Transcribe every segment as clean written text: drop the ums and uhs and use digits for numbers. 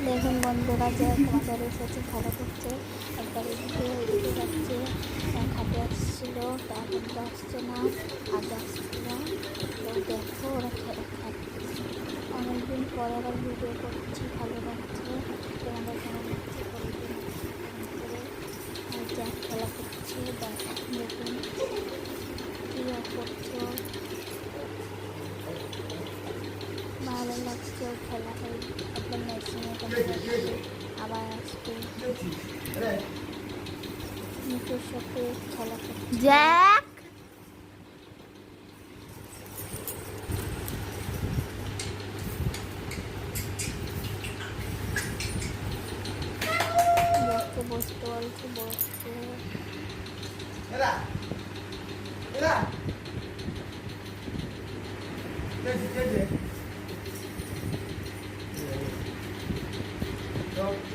দেখুন বন্ধুরা যে তোমাদের এসেছে খেলা করছে, একবার এদিকে যাচ্ছে, খাটে আসছিল, তারপর আসছে না, আগে আসছিল। তো দেখো ওরা খাচ্ছে, অনেকদিন পরে আবার ভিডিও করছি, ভালো লাগছে। তোমাদের কেমন লাগছে করে যা খেলা করছে দেখুন কী করছো, ভালো লাগছে খেলা করে। একদম মেশিনে আবার আসবে মিঠুর সাথে খেলা করছে। জ্যাক দেখতে বসতে বলছে, বসতে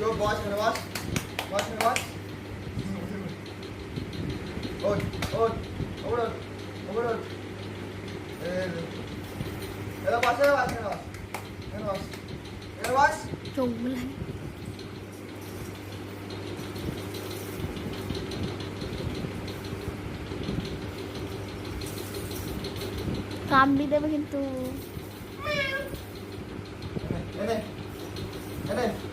Yo, boss, can I watch? Watch, can I watch? Ôi, ôi, over on, over on. Can I watch? Can I watch? Can I watch? Can I watch? Can I watch? চোখগুলো কামড়ি দেবে কিন্তু। Đây, đây, đây, đây.